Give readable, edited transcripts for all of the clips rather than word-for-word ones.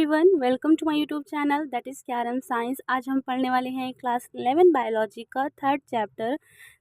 Everyone, welcome to my YouTube channel that is carrom science. आज हम पढ़ने वाले हैं क्लास 11 बायोलॉजी का third chapter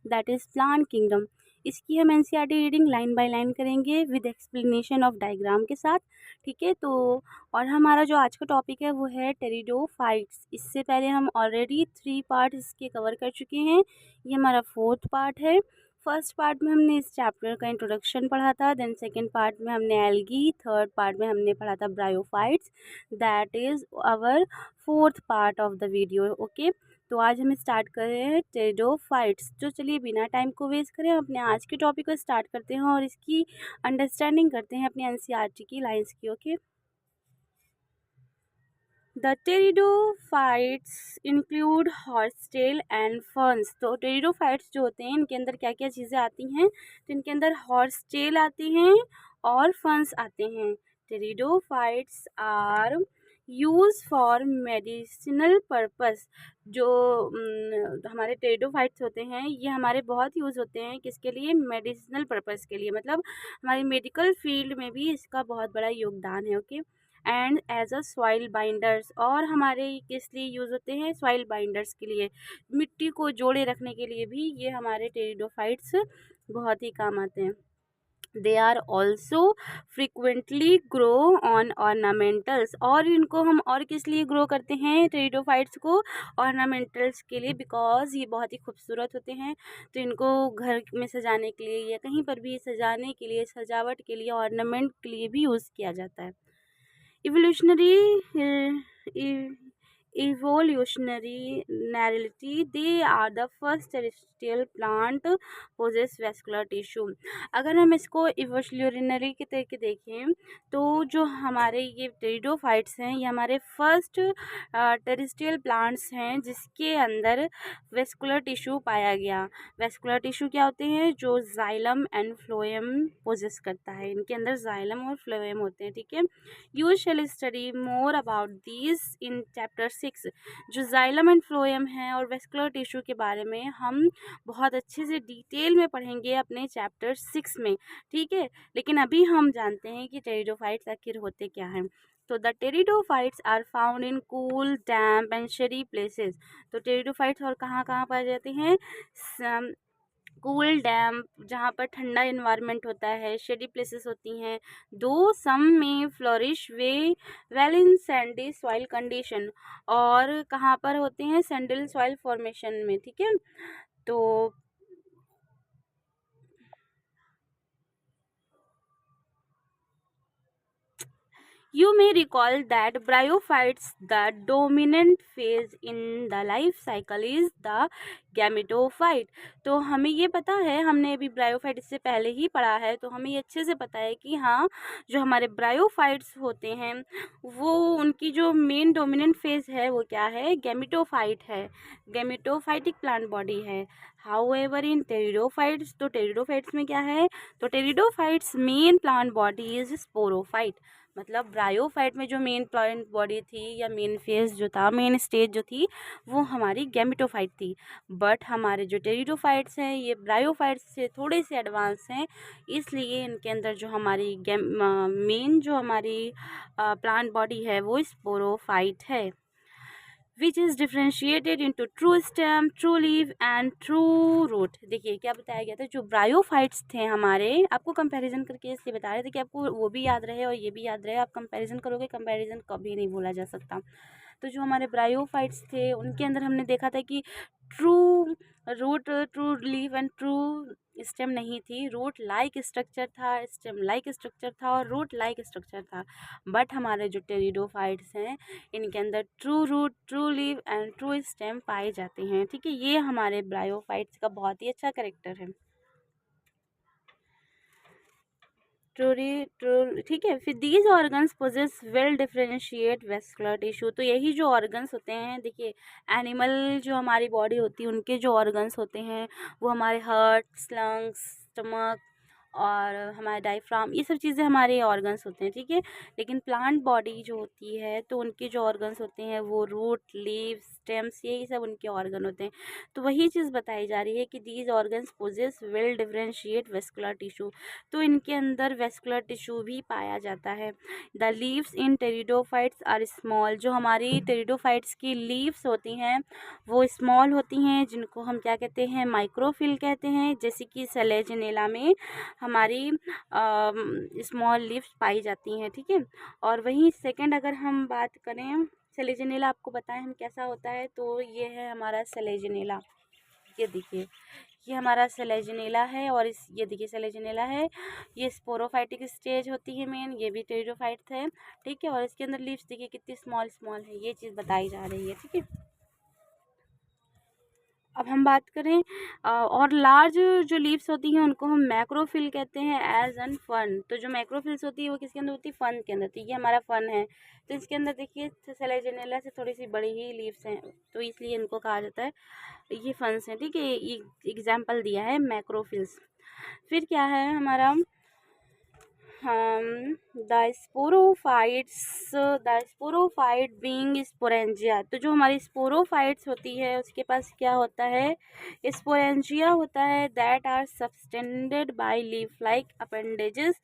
that is plant kingdom. इसकी हम NCERT reading line by line करेंगे विद एक्सप्लेनेशन ऑफ डायग्राम के साथ। ठीक है, तो और हमारा जो आज का टॉपिक है वो है टेरिडोफाइट्स। इससे पहले हम ऑलरेडी 3 पार्ट इसके कवर कर चुके हैं। ये हमारा 4th पार्ट है। फर्स्ट पार्ट में हमने इस चैप्टर का इंट्रोडक्शन पढ़ा था, देन सेकंड पार्ट में हमने एल्गी, थर्ड पार्ट में हमने पढ़ा था bryophytes. That is our 4th part of the video. Okay, तो आज हम स्टार्ट कर रहे हैं टेरिडोफाइट्स। तो चलिए बिना टाइम को वेस्ट करें अपने आज के टॉपिक को स्टार्ट करते हैं और इसकी अंडरस्टैंडिंग करते हैं अपनी एनसीईआरटी की लाइन्स की। Okay, the pteridophytes include horsetail and ferns. तो टेरिडोफाइट्स जो होते हैं इनके अंदर क्या क्या चीज़ें आती हैं, तो इनके अंदर हॉर्सटेल आती हैं और फर्न्स आते हैं। Pteridophytes are use for medicinal purpose. जो हमारे टेरिडोफाइट्स होते हैं ये हमारे बहुत यूज़ होते हैं, किसके लिए? मेडिसिनल पर्पस के लिए, मतलब हमारी मेडिकल फील्ड में भी इसका बहुत बड़ा योगदान है। Okay, and as a soil binders. और हमारे किस लिए यूज़ होते हैं? सॉइल बाइंडर्स के लिए, मिट्टी को जोड़े रखने के लिए भी ये हमारे टेरिडोफाइट्स बहुत ही काम आते हैं। They are also frequently grow on ornamentals. और इनको हम और किस लिए ग्रो करते हैं टेरिडोफाइट्स को? ऑर्नामेंटल्स के लिए, बिकॉज ये बहुत ही खूबसूरत होते हैं। तो इनको घर में सजाने के लिए या कहीं पर भी सजाने के लिए, सजावट के लिए, ऑर्नामेंट के लिए भी यूज़ किया जाता है। Evolutionary narrowly, they are the first terrestrial plant possess vascular tissue। अगर हम इसको इवोल्यूशनरी के तरीके देखें तो जो हमारे ये टेरिडोफाइट्स हैं ये हमारे फर्स्ट टेरेस्ट्रियल प्लांट्स हैं जिसके अंदर वेस्कुलर टिश्यू पाया गया। वेस्कुलर टिश्यू क्या होते हैं? जो जाइलम एंड फ्लोएम पोजेस करता है। इनके अंदर जाइलम और फ्लोएम होते हैं। ठीक है, you shall study more about these in chapter 6। जो जाइलम एंड फ्लोएम है और वेस्कुलर टिश्यू के बारे में हम बहुत अच्छे से डिटेल में पढ़ेंगे अपने चैप्टर 6 में। ठीक है, लेकिन अभी हम जानते हैं कि टेरिडोफाइट्स आखिर होते क्या हैं। तो the pteridophytes are found in cool, damp and shady places. तो टेरिडोफाइट्स और कहाँ कहाँ पाए जाते हैं? कूल, डैम्प, जहाँ पर ठंडा इन्वायरमेंट होता है, शेडी प्लेसेस होती हैं। दो सम में flourish well in Sandy soil condition. और कहाँ पर होते हैं? सैंडल सॉइल फॉर्मेशन में। ठीक है, तो you may recall that bryophytes, the dominant phase in the life cycle is the gametophyte. तो हमें ये पता है, हमने अभी ब्रायोफाइट इससे पहले ही पढ़ा है, तो हमें ये अच्छे से पता है कि हाँ, जो हमारे ब्रायोफाइट्स होते हैं वो उनकी जो मेन डोमिनेंट फेज है वो क्या है? गैमेटोफाइट है। गैमेटोफाइटिक प्लांट बॉडी है। हाउएवर इन टेरिडोफाइट्स, तो टेरिडोफाइट्स में क्या है? तो pteridophytes main plant body is sporophyte. मतलब ब्रायोफाइट में जो मेन प्लांट बॉडी थी या मेन फेज जो था, मेन स्टेज जो थी, वो हमारी गैमेटोफाइट थी। बट हमारे जो टेरिडोफाइट्स हैं ये ब्रायोफाइट्स से थोड़े से एडवांस हैं, इसलिए इनके अंदर जो हमारी मेन जो हमारी प्लांट बॉडी है वो स्पोरोफाइट है। Which is differentiated into true stem, true leave and true root. देखिए क्या बताया गया था, जो ब्रायोफाइट्स थे हमारे, आपको कंपैरिजन करके इसलिए बता रहे थे कि आपको वो भी याद रहे और ये भी याद रहे। आप कंपैरिजन करोगे, कंपैरिजन कभी नहीं भूला जा सकता। तो जो हमारे ब्रायोफाइट्स थे उनके अंदर हमने देखा था कि true root, true leave and true stem नहीं थी। रूट लाइक स्ट्रक्चर था, स्टेम लाइक स्ट्रक्चर था और रूट लाइक स्ट्रक्चर था। बट हमारे जो टेरिडोफाइट्स हैं इनके अंदर true root, true leave and true stem पाए जाते हैं। ठीक है, ये हमारे ब्रायोफाइट्स का बहुत ही अच्छा कैरेक्टर है। ठीक है, फिर these organs possess well differentiate vascular tissue. तो यही जो ऑर्गन्स होते हैं, देखिए एनिमल जो हमारी बॉडी होती है उनके जो ऑर्गन्स होते हैं वो हमारे हार्ट, लंग्स, स्टमक और हमारा डायफ्राम, ये सब चीज़ें हमारे ऑर्गन्स होते हैं, ठीक है। लेकिन प्लांट बॉडी जो होती है तो उनके जो ऑर्गन्स होते हैं वो रूट, लीव्स, स्टेम्स, यही सब उनके ऑर्गन होते हैं। तो वही चीज़ बताई जा रही है कि these organs possess well differentiate vascular tissue, तो इनके अंदर वेस्कुलर टिश्यू भी पाया जाता है। The leaves in pteridophytes are small, जो हमारी टेरिडोफाइट्स की लीव्स होती हैं वो स्मॉल होती हैं, जिनको हम क्या कहते हैं, माइक्रोफिल कहते हैं। जैसे कि सेलेजनेला में हमारी स्मॉल लीव्स पाई जाती हैं, ठीक है। और वहीं सेकंड अगर हम बात करें, सेलेजनेला आपको बताएं हम कैसा होता है, तो ये है हमारा सेलेजनेला। ये देखिए, ये हमारा सेलेजनेला है, और ये देखिए सेलेजनेला है, ये स्पोरोफाइटिक स्टेज होती है मेन, ये भी टेरिडोफाइट है, ठीक है। और इसके अंदर लीव्स देखिए कितनी स्मॉल स्मॉल है, ये चीज़ बताई जा रही है, ठीक है। अब हम बात करें और लार्ज जो लीव्स होती हैं उनको हम मैक्रोफिल कहते हैं एज एन फन। तो जो मैक्रोफिल्स होती है वो किसके अंदर होती है, फन के अंदर। तो ये हमारा फन है, तो इसके अंदर देखिए सेलेजनेला से थोड़ी सी बड़ी ही लीव्स हैं, तो इसलिए इनको कहा जाता है ये फन्स हैं, ठीक है। ये एग्जाम्पल दिया है मैक्रोफिल्स। फिर क्या है हमारा, हम द स्पोरोफाइट बीइंग स्पोरेंजिया, तो जो हमारी स्पोरोफाइट्स होती है उसके पास क्या होता है, स्पोरेंजिया होता है, that are subtended by leaf like appendages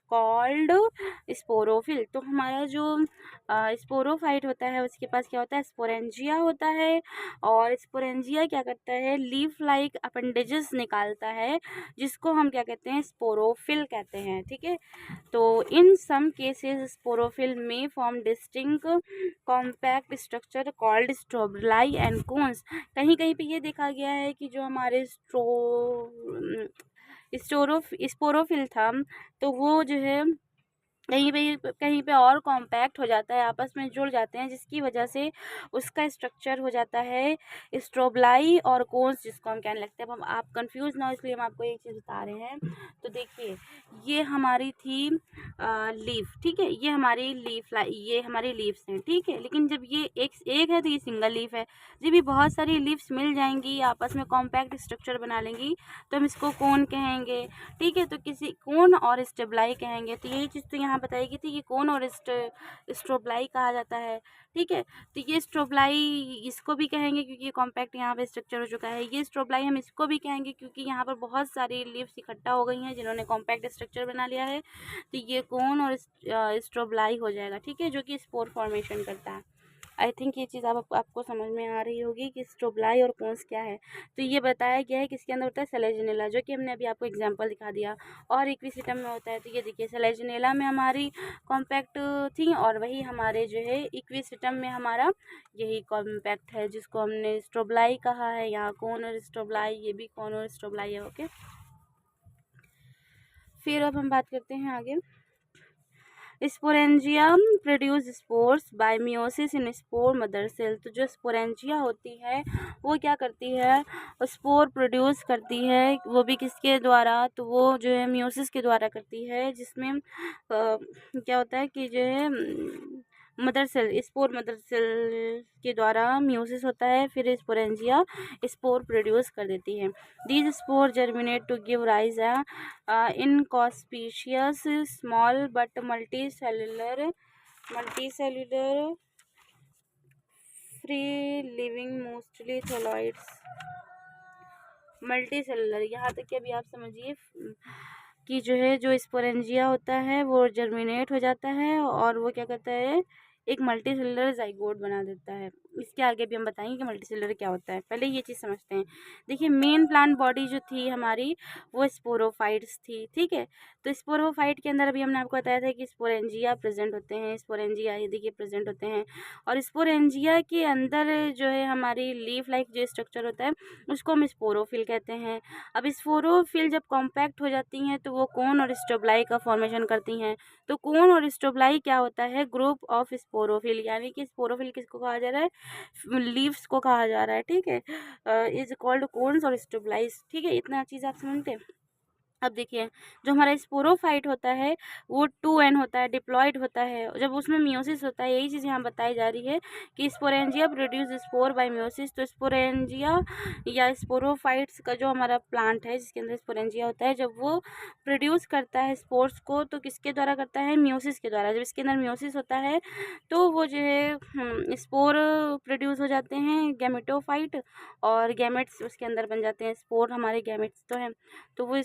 called sporophyll. तो हमारा जो स्पोरोफाइट होता है उसके पास क्या होता है, स्पोरेंजिया होता है, और स्पोरेंजिया क्या करता है, लीफ लाइक अपेंडेजेस निकालता है, जिसको हम क्या कहते हैं, स्पोरोफिल कहते हैं, ठीक है। तो इन सम केसेस स्पोरोफिल में form distinct compact structure called strobili and cones. कहीं कहीं पे ये देखा गया है कि जो हमारे स्पोरोफिल था तो वो जो है कहीं पे और कॉम्पैक्ट हो जाता है, आपस में जुड़ जाते हैं, जिसकी वजह से उसका स्ट्रक्चर हो जाता है स्ट्रोबलाई और कोन्स, जिसको हम कहने लगते हैं। अब हम आप कंफ्यूज ना हो इसलिए हम आपको एक चीज़ बता रहे हैं। तो देखिए ये हमारी थी लीफ, ठीक है, ये हमारी ये हमारी लीव्स हैं, ठीक है। लेकिन जब ये एक है तो ये सिंगल लीफ है, जब ये बहुत सारी लीव्स मिल जाएंगी आपस में कॉम्पैक्ट स्ट्रक्चर बना लेंगी तो हम इसको कोन कहेंगे, ठीक है। तो किसी कोन और स्टेबलाई कहेंगे। तो यही चीज़ तो यहाँ बताई गई थी कि कोन और स्ट्रोबलाई कहा जाता है, ठीक है। तो ये स्ट्रोबलाई इसको भी कहेंगे क्योंकि ये कॉम्पैक्ट यहाँ पे स्ट्रक्चर हो चुका है, ये स्ट्रोबलाई हम इसको भी कहेंगे क्योंकि यहाँ पर बहुत सारी लीव्स इकट्ठा हो गई हैं जिन्होंने कॉम्पैक्ट स्ट्रक्चर बना लिया है। तो ये कोन और स्ट्रोबलाई हो जाएगा, ठीक है, जो कि स्पोर फॉर्मेशन करता है। आई थिंक ये चीज़ आपको समझ में आ रही होगी कि स्ट्रोबलाई और कोन्स क्या है। तो ये बताया गया है किसके अंदर होता है, सेलेजनेला, जो कि हमने अभी आपको एग्जांपल दिखा दिया, और इक्विसिटम में होता है। तो ये देखिए सेलेजनेला में हमारी कॉम्पैक्ट थी, और वही हमारे जो है इक्विसिटम में हमारा यही कॉम्पैक्ट है, जिसको हमने स्ट्रोबलाई कहा है। यहाँ कोन और स्ट्रोबलाई, ये भी कोन और स्ट्रोबलाई है, ओके। फिर अब हम बात करते हैं आगे। Sporangium produce spores by meiosis in spore mother cell. तो जो स्पोरेंजिया होती है वो क्या करती है, स्पोर प्रोड्यूस करती है, वो भी किसके द्वारा, तो वो जो है मियोसिस के द्वारा करती है, जिसमें क्या होता है कि जो है mother cell, spore mother cell के द्वारा मियोसिस होता है, फिर स्पोरेंजिया स्पोर प्रोड्यूस कर देती है। These spore germinate to give rise inconspicuous small but multicellular free living mostly thalloids. Multicellular, यहाँ तक कि अभी आप समझिए कि जो है जो स्पोरेंजिया होता है वो जर्मिनेट हो जाता है, और वो क्या करता है, एक मल्टीसेलुलर जाइगोट बना देता है। इसके आगे भी हम बताएंगे कि मल्टीसेलुलर क्या होता है, पहले ये चीज़ समझते हैं। देखिए मेन प्लांट बॉडी जो थी हमारी वो स्पोरोफाइट्स थी, ठीक है। तो स्पोरोफाइट के अंदर अभी हमने आपको बताया था कि स्पोरेंजिया प्रेजेंट होते हैं, स्पोरेंजिया ये देखिए प्रेजेंट होते हैं, और स्पोरेंजिया के अंदर जो है हमारी लीफ लाइक जो स्ट्रक्चर होता है उसको हम स्पोरोफिल कहते हैं। अब स्पोरोफिल जब कॉम्पैक्ट हो जाती हैं तो वो कोन और स्ट्रोबलाई का फॉर्मेशन करती हैं। तो कोन और स्ट्रोबलाई क्या होता है, ग्रुप ऑफ स्पोरोफिल, यानी कि स्पोरोफिल किसको कहा जा रहा है, लीव्स को कहा जा रहा है, ठीक है, इज कॉल्ड कोन्स और स्ट्रोबलाइज, ठीक है। इतना चीज़ आप समझते हैं। अब देखिए, जो हमारा स्पोरोफाइट होता है वो 2n होता है, डिप्लॉयड होता है। जब उसमें मियोसिस होता है, यही चीज़ यहाँ बताई जा रही है कि sporangia produce spore bye meiosis. तो स्पोरेंजिया या स्पोरोफाइट्स का जो हमारा प्लांट है जिसके अंदर स्पोरेंजिया होता है, जब वो प्रोड्यूस करता है स्पोर्स को तो किसके द्वारा करता है? मियोसिस के द्वारा। जब इसके अंदर मियोसिस होता है तो वो जो है स्पोर प्रोड्यूस हो जाते हैं गैमेटोफाइट, और गैमेट्स उसके अंदर बन जाते हैं। स्पोर हमारे गैमेट्स तो हैं, तो वो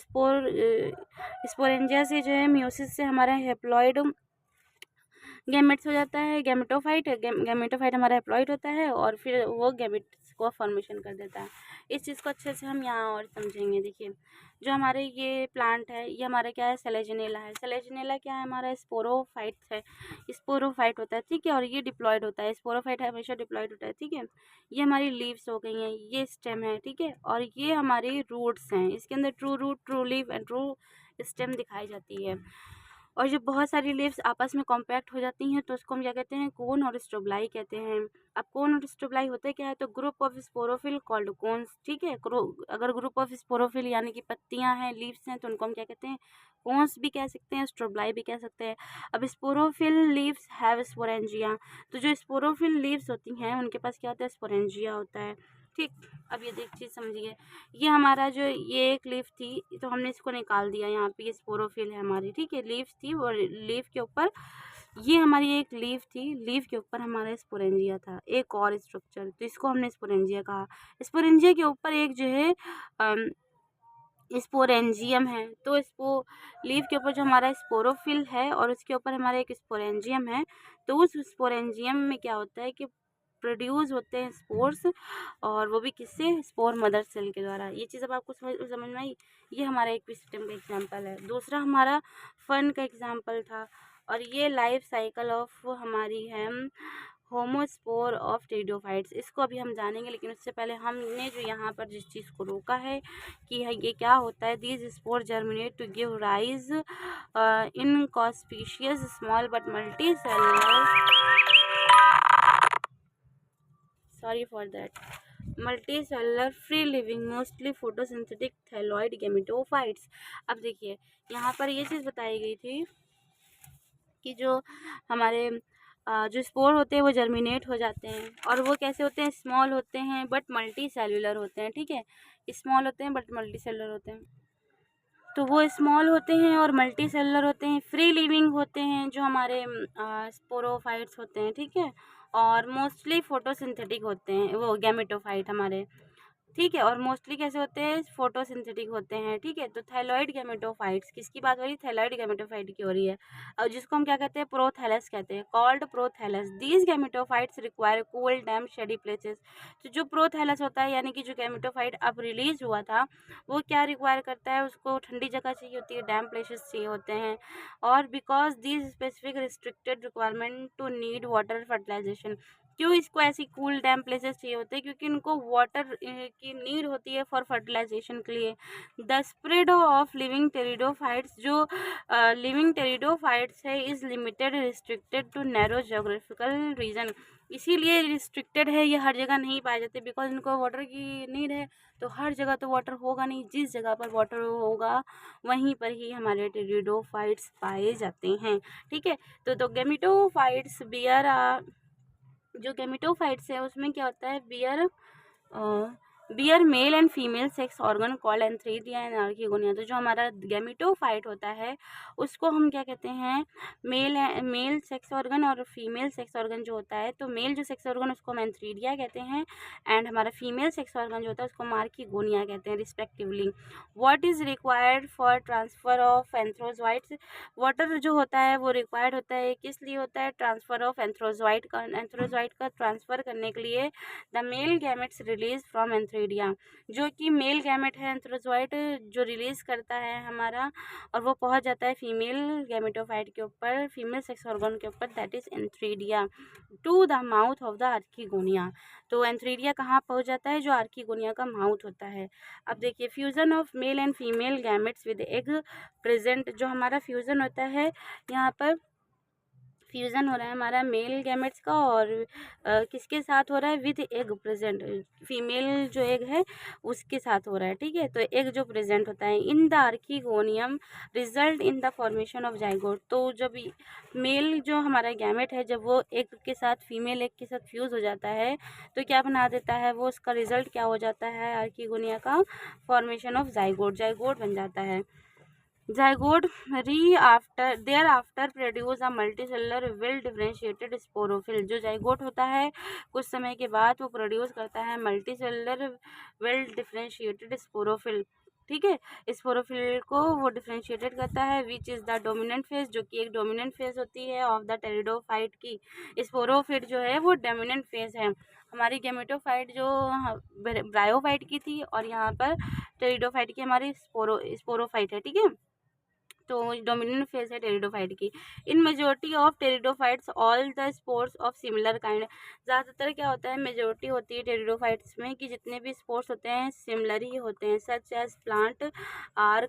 स्पोरेंजिया से जो है मियोसिस से हमारा हैप्लॉइड गैमेट्स हो जाता है, गैमेटोफाइट हमारा हैप्लॉइड होता है और फिर वो गैमेट्स को फॉर्मेशन कर देता है। इस चीज़ को अच्छे से हम यहाँ और समझेंगे। देखिए, जो हमारे ये प्लांट है ये हमारा क्या है? सेलेजिनेला है। सेलेजिनेला क्या है? हमारा स्पोरोफाइट है, स्पोरोफाइट होता है, ठीक है, और ये डिप्लॉयड होता है। स्पोरोफाइट हमेशा डिप्लॉयड होता है, ठीक है। ये हमारी लीव्स हो गई हैं, ये स्टेम है, ठीक है, और ये हमारी रूट्स हैं। इसके अंदर true root, true leave and true stem दिखाई जाती है। और जब बहुत सारी लीव्स आपस में कॉम्पैक्ट हो जाती हैं तो उसको हम क्या कहते हैं? कोन और स्ट्रोबलाई कहते हैं। अब कोन और स्ट्रोबलाई होते क्या है? तो group of sporophyll called cones, ठीक है। अगर ग्रुप ऑफ स्पोरोफिल यानी कि पत्तियां हैं, लीव्स हैं, तो उनको हम क्या कहते हैं? कोन्स भी कह सकते हैं, स्ट्रोबलाई भी कह सकते हैं। अब स्पोरोफिल लीव्स हैव स्पोरेंजिया, तो जो स्पोरोफिल लीव्स होती हैं उनके पास क्या होता है? स्पोरेंजिया होता है, ठीक। अब ये देख चीज़ समझिए, ये हमारा जो ये एक लीफ थी तो हमने इसको निकाल दिया, यहाँ पे ये स्पोरोफिल है हमारी, ठीक है। लीफ थी और लीफ के ऊपर ये हमारी एक लीफ थी, लीफ के ऊपर हमारा स्पोरेंजिया था, एक और स्ट्रक्चर, तो इसको हमने स्पोरेंजिया कहा। स्पोरेंजिया के ऊपर एक जो है स्पोरेंजियम है, तो स्पो लीफ के ऊपर जो हमारा स्पोरोफिल है और उसके ऊपर हमारा एक स्पोरेंजियम है, तो उस स्पोरेंजियम में क्या होता है कि प्रोड्यूस होते हैं स्पोर्स, और वो भी किससे? स्पोर मदर सेल के द्वारा। ये चीज़ अब आपको समझ में आई? ये हमारा एक सिस्टम का एग्जांपल है। दूसरा हमारा फन का एग्जांपल था, और ये लाइफ साइकिल ऑफ हमारी है होमोस्पोर ऑफ टेरिडोफाइट्स। इसको अभी हम जानेंगे, लेकिन उससे पहले हमने जो यहाँ पर जिस चीज़ को रोका है कि ये क्या होता है? These spore germinate to give rise inconspicuous small but multi multicellular free living mostly photosynthetic thalloid gametophytes. अब देखिए, यहाँ पर ये चीज़ बताई गई थी कि जो हमारे जो स्पोर होते हैं वो जर्मिनेट हो जाते हैं, और वो कैसे होते हैं? स्मॉल होते हैं बट मल्टी सेलुलर होते हैं, ठीक है। स्मॉल होते हैं बट मल्टी सेलुलर होते हैं, तो वो स्मॉल होते हैं और मल्टी सेलुलर होते हैं, फ्री लिविंग होते हैं जो हमारे स्पोरोफाइट्स होते हैं, ठीक है, और मोस्टली फोटोसिंथेटिक होते हैं वो गैमेटोफाइट हमारे, ठीक है, और मोस्टली कैसे होते हैं? फोटोसिंथेटिक होते हैं, ठीक है। तो थैलॉइड गैमेटोफाइट्स किसकी बात हो रही है? थैलॉइड गैमेटोफाइट की हो रही है, और जिसको हम क्या कहते हैं? प्रोथैलस कहते हैं, called prothallus. These gametophytes require cool dam shady places. तो जो प्रोथैलस होता है यानी कि जो गैमेटोफाइट अब रिलीज हुआ था वो क्या रिक्वायर करता है? उसको ठंडी जगह चाहिए होती है, डैम प्लेसेस चाहिए होते हैं, और because these specific restricted requirement to need water fertilization. क्यों इसको ऐसी कूल डैम प्लेसेस चाहिए होते हैं? क्योंकि इनको वाटर की नीड होती है फॉर फर्टिलाइजेशन के लिए। The spread of living pteridophytes, जो लिविंग टेरिडोफाइट्स है, is limited restricted to narrow geographical region. इसीलिए रिस्ट्रिक्टेड है, ये हर जगह नहीं पाए जाते, बिकॉज इनको वाटर की नीड है। तो हर जगह तो वाटर होगा नहीं, जिस जगह पर वाटर होगा वहीं पर ही हमारे टेरिडोफाइट्स पाए जाते हैं, ठीक है। तो गैमेटोफाइट्स बियर जो गैमेटोफाइट्स है उसमें क्या होता है? Bear male and female sex organ called antheridia and archegonia. तो जो हमारा गैमेटोफाइट होता है उसको हम क्या कहते हैं? मेल सेक्स ऑर्गन और फीमेल सेक्स ऑर्गन जो होता है, तो मेल जो सेक्स ऑर्गन उसको हम एंथ्रीडिया कहते हैं, एंड हमारा फीमेल सेक्स ऑर्गन जो होता है उसको मार्किगोनिया कहते हैं respectively. What is required for transfer of antherozoids? Water जो होता है वो रिक्वायर्ड होता है, किस लिए होता है? ट्रांसफर ऑफ एंथ्रोजोइट का ट्रांसफर करने के लिए the male gametes release from antheridia. जो कि मेल गैमेट है एंथ्रोजोइट जो रिलीज करता है हमारा, और वो पहुंच जाता है फीमेल गैमेटोफाइट के ऊपर, फीमेल सेक्स ऑर्गन के ऊपर, that is antheridia, to the mouth of the archegonia. तो एंथ्रीडिया कहाँ पहुंच जाता है? जो आर्किगोनिया का माउथ होता है। अब देखिए, fusion of male and female gametes with egg present, जो हमारा फ्यूजन होता है यहाँ पर फ्यूज़न हो रहा है हमारा मेल गैमेट्स का और किसके साथ हो रहा है, विद एग प्रेजेंट, फीमेल जो एग है उसके साथ हो रहा है, ठीक है। तो एग जो प्रेजेंट होता है in the archegonium result in the formation of zygote. तो जब मेल जो हमारा गैमेट है जब वो एग के साथ फीमेल एग के साथ फ्यूज़ हो जाता है तो क्या बना देता है वो, उसका रिजल्ट क्या हो जाता है, आर्कीगोनिया का फॉर्मेशन ऑफ जाइगोट, जाइगोट बन जाता है। Zygote thereafter produce a multicellular well differentiated sporophyll। जो जाइगोट होता है कुछ समय के बाद वो प्रोड्यूस करता है मल्टीसेलुलर वेल डिफरेंशिएटेड स्पोरोफिल, ठीक है। स्पोरोफिल को वो डिफरेंशिएटेड करता है which is the dominant phase, जो कि एक डोमिनेंट फेज होती है ऑफ द टेरिडोफाइट की। स्पोरोफिट जो है वो डोमिनेंट फेज है हमारी गेमेटोफाइट जो ब्रायोफाइट की थी, और यहाँ पर टेरिडोफाइट की हमारी स्पोरोफाइट है, ठीक है। तो डोमिनेंट फेज है टेरिडोफाइट की। In majority of pteridophytes all the spores of similar kind, ज़्यादातर क्या होता है मेजोरिटी होती है टेरिडोफाइट्स में कि जितने भी स्पोर्स होते हैं सिमिलर ही होते हैं। Such as plant are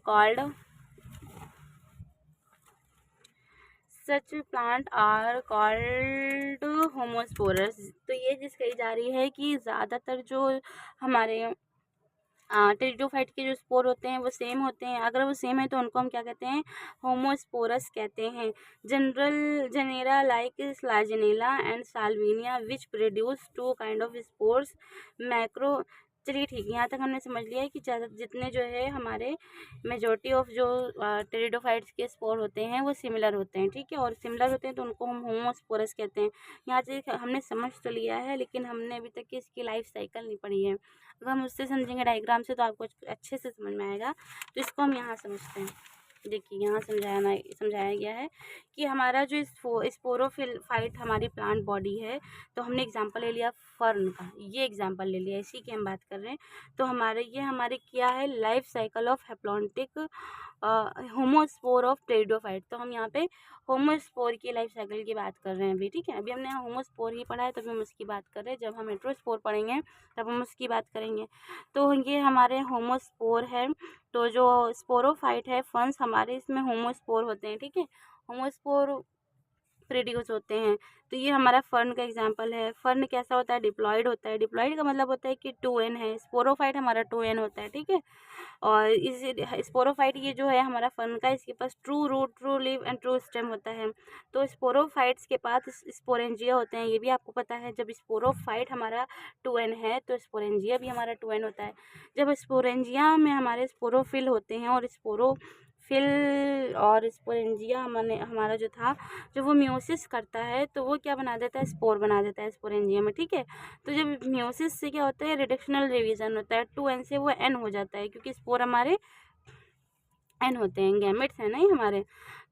called homosporous. तो ये चीज़ कही जा रही है कि ज़्यादातर जो हमारे टेरिडोफाइट के जो स्पोर होते हैं वो सेम होते हैं। अगर वो सेम है तो उनको हम क्या कहते हैं, होमोस्पोरस कहते हैं। Genera like Selaginella and Salvinia which produce two kind of spores macro. चलिए ठीक है, यहाँ तक हमने समझ लिया है कि जितने जो है हमारे मेजॉरिटी ऑफ जो टेरिडोफाइट्स के स्पोर होते हैं वो सिमिलर होते हैं, ठीक है। और सिमिलर होते हैं तो उनको हम होमोस्पोरस कहते हैं। यहाँ से हमने समझ तो लिया है लेकिन हमने अभी तक इसकी लाइफ साइकिल नहीं पढ़ी है। अगर हम उससे समझेंगे डायग्राम से तो आपको अच्छे से समझ में आएगा। तो इसको हम यहाँ समझते हैं। देखिए यहाँ समझाया गया है कि हमारा जो स्पोरोफाइट हमारी प्लांट बॉडी है, तो हमने एग्जांपल ले लिया फर्न का, ये एग्जांपल ले लिया, इसी की हम बात कर रहे हैं। तो हमारे क्या है, life cycle of haplontic homospore of pteridophyte. तो हम यहाँ पे होमोस्पोर की लाइफ साइकिल की बात कर रहे हैं अभी, ठीक है। अभी हमने होमोस्पोर ही पढ़ा है तभी हम उसकी बात कर रहे हैं। जब हम हेट्रोस्पोर पढ़ेंगे तब हम उसकी बात करेंगे। तो ये हमारे होमोस्पोर है। तो जो स्पोरोफाइट है फंस हमारे इसमें होमोस्पोर होते हैं, ठीक है। होमोस्पोर प्रोड्यूस होते हैं। तो ये हमारा फर्न का एग्जांपल है। फर्न कैसा होता है, डिप्लॉयड होता है। डिप्लॉयड का मतलब होता है कि 2n है। स्पोरोफाइट हमारा 2n होता है, ठीक है। और इस स्पोरोफाइट ये जो है हमारा फर्न का, इसके पास true root, true leave and true stem होता है। तो स्पोरोफाइट्स के पास स्पोरेंजिया होते हैं, ये भी आपको पता है। जब स्पोरोफाइट हमारा 2n है तो स्पोरेंजिया भी हमारा 2n होता है। जब स्पोरेंजिया में हमारे स्पोरोफिल होते हैं और स्पोरेंजिया हमारा जो था, जब वो म्योसिस करता है तो वो क्या बना देता है, स्पोर बना देता है स्पोरेंजिया में, ठीक है। तो जब म्योसिस से क्या होता है, रिडक्शनल रिवीजन होता है, 2n से वो n हो जाता है क्योंकि स्पोर हमारे n होते हैं, गैमेट्स हैं ना ये हमारे।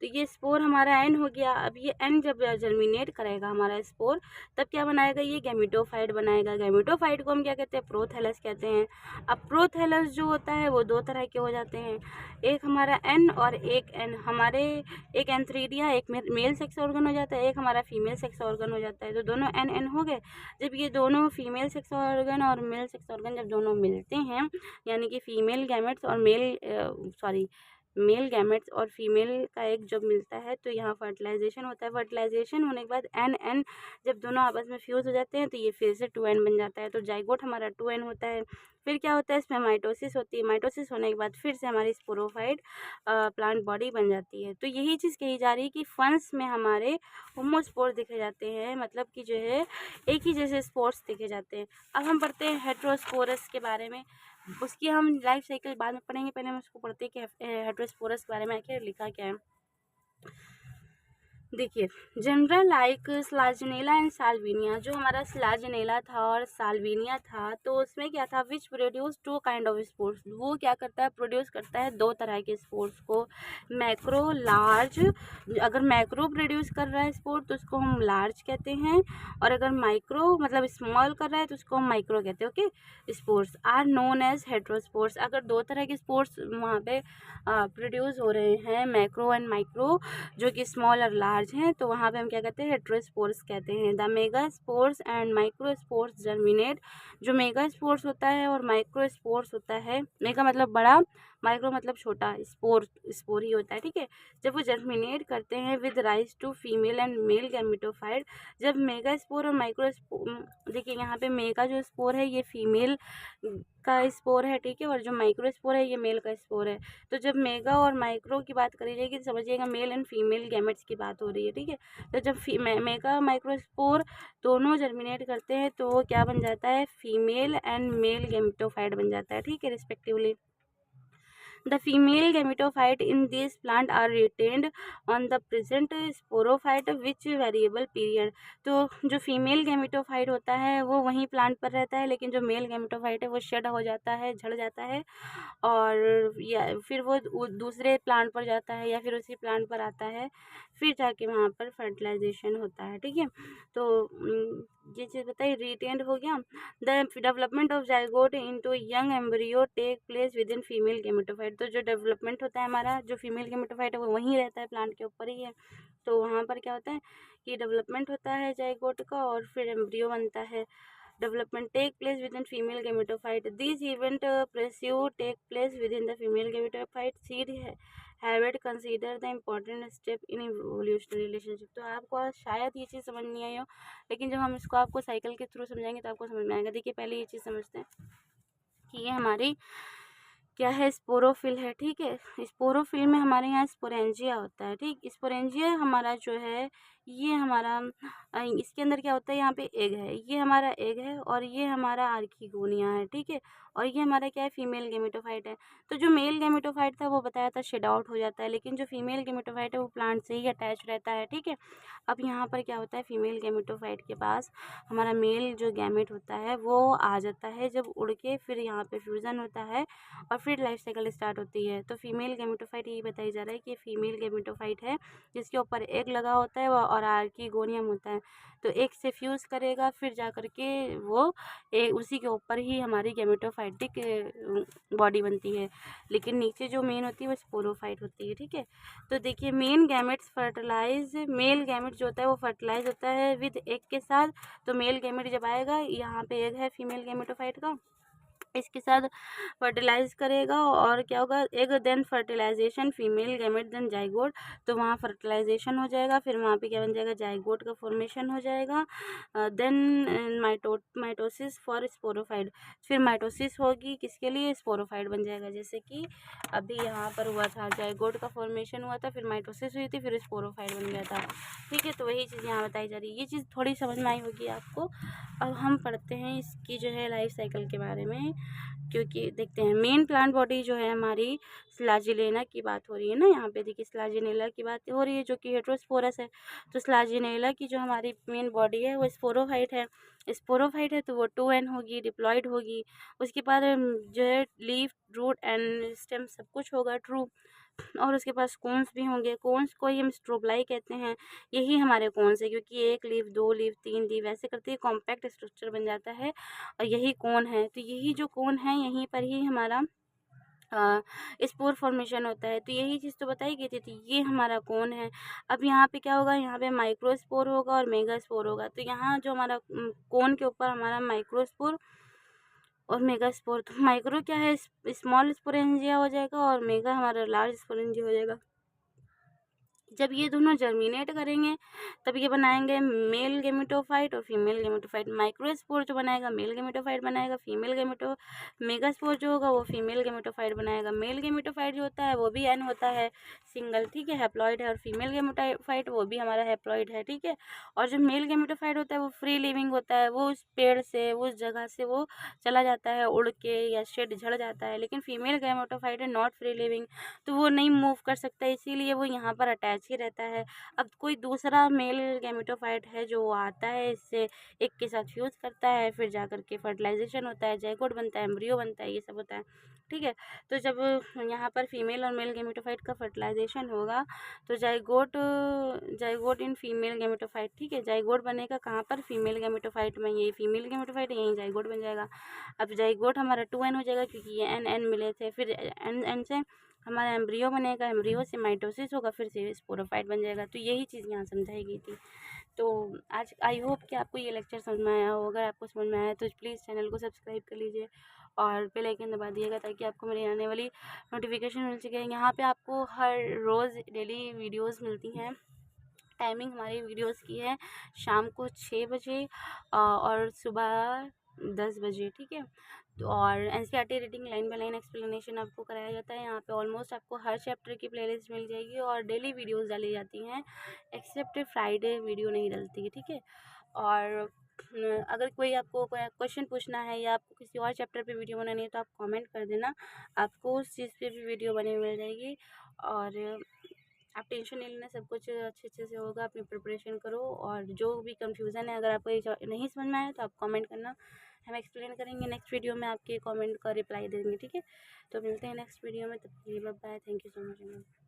तो ये स्पोर हमारा n हो गया। अब ये n जब जर्मिनेट करेगा हमारा स्पोर, तब क्या बनाएगा, ये गैमेटोफाइट बनाएगा। गैमेटोफाइट को हम क्या कहते हैं, प्रोथैलस कहते हैं। अब प्रोथैलस जो होता है वो दो तरह के हो जाते हैं, एक हमारा n और एक n। हमारे एक एंथ्रीडिया, एक मेल सेक्स ऑर्गन हो जाता है, एक हमारा फीमेल सेक्स ऑर्गन हो जाता है। तो दोनों n हो गए। जब ये दोनों फीमेल सेक्स ऑर्गन और मेल सेक्स ऑर्गन जब दोनों मिलते हैं, यानी कि फीमेल गैमेट्स और मेल गैमेट्स और फीमेल का एक जब मिलता है तो यहाँ फर्टिलाइजेशन होता है। फर्टिलाइजेशन होने के बाद n जब दोनों आपस में फ्यूज़ हो जाते हैं तो ये फिर से 2n बन जाता है। तो जाइगोट हमारा 2n होता है। फिर क्या होता है, इसमें माइटोसिस होती है। माइटोसिस होने के बाद फिर से हमारी स्पोरोफाइट प्लांट बॉडी बन जाती है। तो यही चीज़ कही जा रही है कि फंस में हमारे होमोस्पोर दिखे जाते हैं, मतलब कि जो है एक ही जैसे स्पोर्स दिखे जाते हैं। अब हम पढ़ते हैं हेट्रोस्पोरस के बारे में। उसकी हम लाइफ साइकिल बाद में पढ़ेंगे, पहले हम उसको पढ़ते हैं कि हेट्रोस्पोरस के बारे में आखिर लिखा क्या है। देखिए, general like Selaginella and Salvinia, जो हमारा स्लाजिनेला था और साल्विनिया था, तो उसमें क्या था, which produce 2 kind of spores. वो क्या करता है, प्रोड्यूस करता है 2 तरह के स्पोर्स को, मैक्रो, लार्ज। अगर मैक्रो प्रोड्यूस कर रहा है स्पोर तो उसको हम लार्ज कहते हैं, और अगर माइक्रो मतलब स्मॉल कर रहा है तो उसको हम माइक्रो कहते हैं। Okay, spores are known as heterospores. अगर 2 तरह के स्पोर्स वहाँ पे प्रोड्यूस हो रहे हैं, मैक्रो एंड माइक्रो, जो कि स्मॉल और लार्ज हैं, तो वहाँ पे हम क्या कहते हैं, हेट्रोस्पोर्स कहते हैं। The megaspores and microspores germinate. जो मेगास्पोर्स होता है और माइक्रोस्पोर्स होता है, मेगा मतलब बड़ा, माइक्रो मतलब छोटा, स्पोर स्पोर ही होता है, ठीक है। जब वो जर्मिनेट करते हैं with rise to female and male gametophyte, जब मेगा स्पोर और माइक्रो स्पोर, देखिए यहाँ पे मेगा जो स्पोर है ये फीमेल का स्पोर है, ठीक है, और जो माइक्रो स्पोर है ये मेल का स्पोर है। तो जब मेगा और माइक्रो की बात करी जाएगी तो समझिएगा मेल एंड फीमेल गैमेट्स की बात हो रही है, ठीक है। तो जब मेगा माइक्रो स्पोर दोनों जर्मिनेट करते हैं तो वो क्या बन जाता है, फीमेल एंड मेल गैमेटोफाइट बन जाता है, ठीक है, respectively. The female gametophyte in this plant are retained on the present sporophyte which variable period। तो जो फीमेल गैमेटोफाइट होता है वो वहीं प्लांट पर रहता है, लेकिन जो मेल गैमेटोफाइट है वो शेड हो जाता है, झड़ जाता है, और या फिर वो दूसरे प्लांट पर जाता है या फिर उसी प्लांट पर आता है, फिर जाके वहाँ पर फर्टिलाइजेशन होता है, ठीक है। तो ये चीज़ बताइए, रिटेंड हो गया। The development of zygote into young embryo take place within female gametophyte. तो जो डेवलपमेंट होता है हमारा, जो फीमेल गेमेटोफाइट है वो वहीं रहता है, प्लांट के ऊपर ही है। तो वहाँ पर क्या होता है कि डेवलपमेंट होता है जाइगोट का और फिर एम्ब्रियो बनता है। Development take place within female gametophyte, this event presume take place within the female gametophyte seed have it consider the important step in evolutionary relationship. तो आपको शायद ये चीज़ समझ नहीं आई हो, लेकिन जब हम इसको आपको साइकिल के थ्रू समझाएंगे तो आपको समझ में आएगा। देखिए पहले ये चीज़ समझते हैं कि ये हमारी क्या है, स्पोरोफिल है, ठीक है। स्पोरोफिल में हमारे यहाँ स्पोरेंजिया होता है, ठीक। स्पोरेंजिया हमारा जो है ये हमारा इसके अंदर क्या होता है, यहाँ पे एग है, ये हमारा एग है और ये हमारा आर्किगोनिया है, ठीक है। और ये हमारा क्या है, फीमेल गेमेटोफाइट है। तो जो मेल गेमेटोफाइट था वो बताया था शेड आउट हो जाता है, लेकिन जो फीमेल गेमेटोफाइट है वो प्लांट से ही अटैच रहता है, ठीक है। अब यहाँ पर क्या होता है, फीमेल गेमेटोफाइट के पास हमारा मेल जो गैमेट होता है वो आ जाता है, जब उड़ के फिर यहाँ पे फ्यूज़न होता है और फिर लाइफ साइकिल स्टार्ट होती है। तो फीमेल गेमेटोफाइट यही बताई जा रहा है कि फीमेल गेमेटोफाइट है जिसके ऊपर एग लगा होता है और आर्किगोनियम होता है। तो एग से फ्यूज़ करेगा, फिर जा कर के वो उसी के ऊपर ही हमारी गेमेटोफाइटिक बॉडी बनती है, लेकिन नीचे जो मेन होती है वो स्पोरोफाइट होती है, ठीक है। तो देखिए main gametes fertilize, male gamete जो होता है वो फर्टिलाइज होता है विद एग के साथ। तो मेल गैमेट जब आएगा, यहाँ पे एग है फीमेल गेमेटोफाइट का, इसके साथ फर्टिलाइज करेगा और क्या होगा, egg then fertilization female gamete then zygote. तो वहाँ फर्टिलाइजेशन हो जाएगा, फिर वहाँ पे क्या बन जाएगा, जाइगोट का फॉर्मेशन हो जाएगा। देन माइटोसिस फॉर स्पोरोफाइट, फिर माइटोसिस होगी किसके लिए, स्पोरोफाइट बन जाएगा। जैसे कि अभी यहाँ पर हुआ था, जाइगोट का फॉर्मेशन हुआ था, फिर माइटोसिस हुई थी, फिर स्पोरोफाइट बन गया था, ठीक है। तो वही चीज़ यहाँ बताई जा रही है, ये चीज़ थोड़ी समझ में आई होगी आपको। अब हम पढ़ते हैं इसकी जो है लाइफ साइकिल के बारे में, क्योंकि देखते हैं मेन प्लांट बॉडी जो है हमारी स्लाजिनेला की बात हो रही है ना, यहाँ पे देखिए स्लाजिनेला की बात हो रही है जो कि हेट्रोस्पोरस है। तो स्लाजिनेला की जो हमारी मेन बॉडी है वो स्पोरोफाइट है, स्पोरोफाइट है तो वो 2n होगी, डिप्लॉयड होगी। उसके बाद जो है लीफ रूट एंड स्टेम सब कुछ होगा, ट्रू। और उसके पास कोन्स भी होंगे, कोन्स को ही हम स्ट्रोबलाई कहते हैं, यही हमारे कोन्स है, क्योंकि 1 लीफ 2 लीफ 3 लीफ ऐसे करते ही कॉम्पैक्ट स्ट्रक्चर बन जाता है और यही कोन है। तो यही जो कोन है यहीं पर ही हमारा स्पोर फॉर्मेशन होता है। तो यही चीज़ तो बताई गई थी, तो ये हमारा कोन है। अब यहाँ पे क्या होगा, यहाँ पे माइक्रोस्पोर होगा और मेगा स्पोर होगा। तो यहाँ जो हमारा कोन के ऊपर हमारा माइक्रोस्पोर और मेगा स्पोर, तो माइक्रो क्या है, स्मॉल स्पोरेंजिया हो जाएगा और मेगा हमारा लार्ज स्पोरेंजिया हो जाएगा। जब ये दोनों जर्मिनेट करेंगे तब ये बनाएंगे मेल गेमेटोफाइट और फीमेल गेमेटोफाइट। माइक्रोस्पोर जो बनाएगा मेल गेमेटोफाइट बनाएगा, फीमेल मेगास्पोर जो होगा वो फीमेल गेमेटोफाइट बनाएगा। मेल गेमेटोफाइट जो होता है वो भी एन होता है, सिंगल, ठीक है, हैप्लॉइड है, और फीमेल गेमेटोफाइट वो भी हमारा हैप्लॉइड है, ठीक है। और जो मेल गेमेटोफाइट होता है वो फ्री लिविंग होता है, वो उस पेड़ से उस जगह से वो चला जाता है उड़ के या शेड झड़ जाता है। लेकिन फीमेल गेमेटोफाइट है नॉट फ्री लिविंग, तो वो नहीं मूव कर सकता, इसीलिए वो यहाँ पर अटैच ही रहता है। अब कोई दूसरा मेल गैमेटोफाइट है जो आता है, इससे एक के साथ फ्यूज करता है, फिर जाकर के फर्टिलाइजेशन होता है, जाइगोट बनता है, एम्ब्रियो बनता है, ये सब होता है, ठीक है। तो जब यहाँ पर फीमेल और मेल गैमेटोफाइट का फर्टिलाइजेशन होगा तो जाइगोट इन फीमेल गैमेटोफाइट, ठीक है, जाइगोट बनेगा कहाँ पर, फीमेल गैमेटोफाइट में, ये फीमेल गैमेटोफाइट है, यहीं जाइगोट बन जाएगा। अब जाइगोट हमारा 2n हो जाएगा क्योंकि ये n मिले थे, फिर n से हमारा एम्ब्रियो बनेगा, एम्ब्रियो से माइटोसिस होगा, फिर से स्पोरोफाइट बन जाएगा। तो यही चीज़ यहाँ समझाई गई थी। तो आज आई होप कि आपको ये लेक्चर समझ में आया हो। अगर आपको समझ में आया तो प्लीज़ चैनल को सब्सक्राइब कर लीजिए और बेल आइकन दबा दिएगा ताकि आपको मेरी आने वाली नोटिफिकेशन मिल सके। यहाँ पे आपको हर रोज़ डेली वीडियोस मिलती हैं। टाइमिंग हमारी वीडियोस की है शाम को 6 बजे और सुबह 10 बजे, ठीक है। तो और NCERT reading line by line explanation आपको कराया जाता है। यहाँ पे ऑलमोस्ट आपको हर चैप्टर की प्लेलिस्ट मिल जाएगी और डेली वीडियोस डाली जाती हैं, एक्सेप्ट फ्राइडे वीडियो नहीं डलती है, ठीक है। और अगर कोई आपको क्वेश्चन पूछना है या आपको किसी और चैप्टर पे वीडियो बनानी है तो आप कमेंट कर देना, आपको उस चीज़ पे भी वीडियो बनी मिल जाएगी। और आप टेंशन नहीं लेना, सब कुछ अच्छे से होगा। अपनी प्रिपरेशन करो और जो भी कंफ्यूज़न है, अगर आपको ये नहीं समझ में आया तो आप कमेंट करना, हम एक्सप्लेन करेंगे। नेक्स्ट वीडियो में आपके कमेंट का रिप्लाई देंगे, ठीक है। तो मिलते हैं नेक्स्ट वीडियो में, तब के लिए bye bye. Thank you so much.